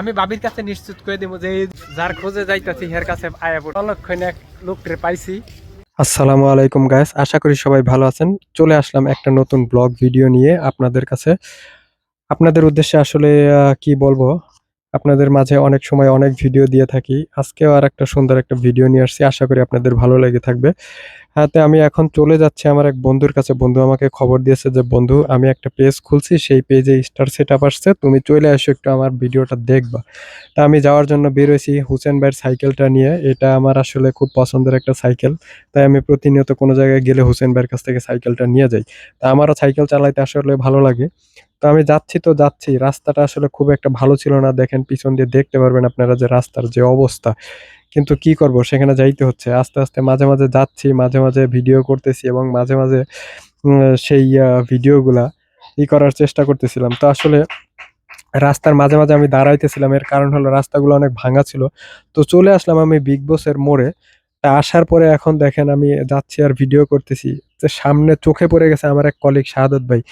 আমি বাবির কাছে নিশ্চিত করে দিব যে যার খোঁজে যাইতাছি এর কাছে আয়া পড়ব। অলক্ষণে এক লোকটারে পাইছি। আসসালামু আলাইকুম গাইস, আশা করি সবাই ভালো আছেন। চলে আসলাম একটা নতুন ব্লগ ভিডিও নিয়ে আপনাদের কাছে। আপনাদের উদ্দেশ্যে আসলে কি বলবো, আপনাদের মাঝে অনেক সময় অনেক ভিডিও দিয়ে থাকি। আজকেও আর একটা সুন্দর একটা ভিডিও নিয়ে আসছি, আশা করি আপনাদের ভালো লেগে থাকবে। তো আমি এখন চলে যাচ্ছি আমার এক বন্ধুর কাছে। বন্ধু আমাকে খবর দিয়েছে যে বন্ধু আমি একটা পেজ খুলছি, সেই পেজে স্টার সেটআপ আসছে, তুমি চলে আসো একটু আমার ভিডিওটা দেখবা। তা আমি যাওয়ার জন্য বের হয়েছি হুসেন ভাইয়ের সাইকেলটা নিয়ে। এটা আমার আসলে খুব পছন্দের একটা সাইকেল, তাই আমি প্রতিনিয়ত কোনো জায়গায় গেলে হুসেন ভাইয়ের কাছ থেকে সাইকেলটা নিয়ে যাই। তা আমারও সাইকেল চালাইতে আসলে ভালো লাগে। তো আমি যাচ্ছি, রাস্তাটা আসলে খুব একটা ভালো ছিল না। দেখেন পিছন দিয়ে দেখতে পারবেন আপনারা যে রাস্তার যে অবস্থা। কিন্তু কি করব, সেখানে যাইতে হচ্ছে। আস্তে, আস্তে মাঝে, মাঝে যাচ্ছি, মাঝে, মাঝে ভিডিও করতেছি এবং মাঝে, মাঝে সেই ভিডিওগুলা করার চেষ্টা করতেছিলাম। তো আসলে রাস্তার মাঝে, মাঝে আমি দাঁড়াইতেছিলাম। এর কারণ হলো রাস্তাগুলো অনেক ভাঙা ছিল। তো চলে আসলাম আমি বিগ বসের মোড়ে। তা আসার পরে এখন দেখেন আমি যাচ্ছি আর ভিডিও করতেছি। যে সামনে চোখে পড়ে গেছে আমার এক কলিগ শাহাদাত ভাই।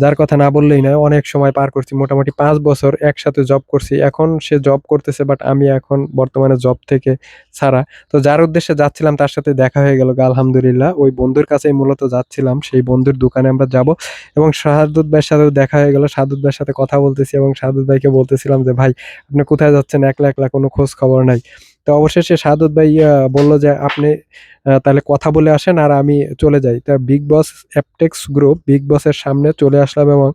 যার কথা না বললেই নয়। অনেক সময় পার করছি। মোটামুটি ৫ বছর একসাথে জব করছি। এখন সে জব করতেছে, বাট আমি এখন বর্তমানে জব থেকে ছাড়া। তো যার উদ্দেশ্যে যাচ্ছিলাম তার সাথে দেখা হয়ে গেল আলহামদুলিল্লাহ। ওই বন্ধুর কাছেই মূলত যাচ্ছিলাম। সেই বন্ধুর দোকানে আমরা যাবো এবং শাহাদুত ভাইয়ের সাথেও দেখা হয়ে গেল। শাহাদুত ভাইয়ের সাথে কথা বলতেছি এবং শাহাদুত ভাইকে বলতেছিলাম যে, "ভাই আপনি কোথায় যাচ্ছেন? একলা, একলা কোনো খোঁজ খবর নাই।" তো অবশেষে শাহাদুত ভাই বলল যে, "আপনি তাহলে কথা বলে আসেন আর আমি চলে যাই।" তা বিগ বস অ্যাপটেক্স গ্রুপ বিগ বসের সামনে চলে আসলাম এবং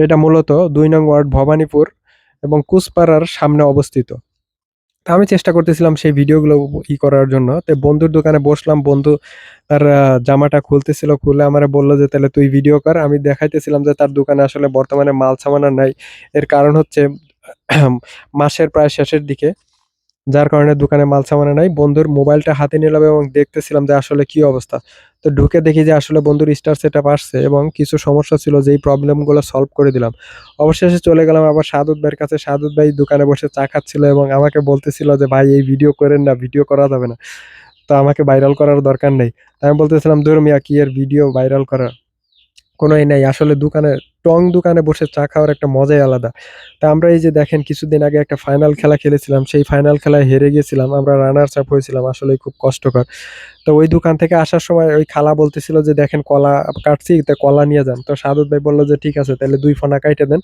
এটা মূলত ২ নং ওয়ার্ড ভবানীপুর এবং কুচপাড়ার সামনে অবস্থিত। তা আমি চেষ্টা করতেছিলাম সেই ভিডিওগুলো করার জন্য। তো বন্ধুর দোকানে বসলাম। বন্ধু তার জামাটা খুলতেছিল। খুলে আমারে বলল যে, "তাহলে তুই ভিডিও কর।" আমি দেখাইতেছিলাম যে তার দোকানে আসলে বর্তমানে মাল সামানা নাই। এর কারণ হচ্ছে মাসের প্রায় শেষের দিকে। যার কারণে দোকানে মাল সামানা নাই। বন্ধুর মোবাইলটা হাতে নিলাম এবং দেখতেছিলাম যে আসলে কি অবস্থা। তো ঢুকে দেখি যে আসলে বন্ধুর স্টার সেটআপ আসছে এবং কিছু সমস্যা ছিল, যেই প্রবলেমগুলো সলভ করে দিলাম। অবশেষে চলে গেলাম আবার শাহাদুত ভাইয়ের কাছে। শাহাদুত ভাই দোকানে বসে চা খাচ্ছিল এবং আমাকে বলতেছিল যে, "ভাই এই ভিডিও কইরেন না, ভিডিও করা যাবে না। তো আমাকে ভাইরাল করার দরকার নেই।" আমি বলতেছিলাম, "ধুর মিয়া কি এর ভিডিও ভাইরাল করা?" কোনোই নাই। আসলে দোকানে বসে চা খাওয়ার একটা মজাই আলাদা। তা আমরা এই যে দেখেন কিছুদিন আগে একটা ফাইনাল খেলা খেলেছিলাম। সেই ফাইনাল খেলায় হেরে গিয়েছিলাম। আমরা রানার্স আপ হয়েছিলাম। আসলেই খুব কষ্টকর। তো ওই দোকান থেকে আসার সময় ওই খালা বলতেছিল যে, "দেখেন কলা কাটছি, তো কলা নিয়ে যান।" তো সাদত ভাই বলল যে, "ঠিক আছে তাইলে ২ ফানা কাইটে দেন।"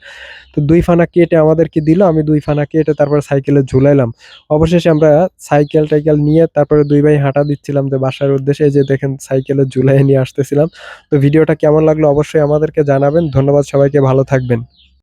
তো ২ ফানা কেটে আমাদেরকে দিল। আমি ২ ফানা কেটে তারপরে সাইকেলে ঝুলাইলাম। অবশেষে আমরা সাইকেল-টাইকেল নিয়ে তারপরে ২ ভাই হাঁটা দিচ্ছিলাম যে বাসার উদ্দেশ্যে। এই যে দেখেন সাইকেলে ঝুলাইয়ে নিয়ে আসতেছিলাম। তো ভিডিওটা কেমন লাগলো অবশ্যই আমাদেরকে জানাবেন। ধন্যবাদ সবাইকে, ভালো থাকবেন।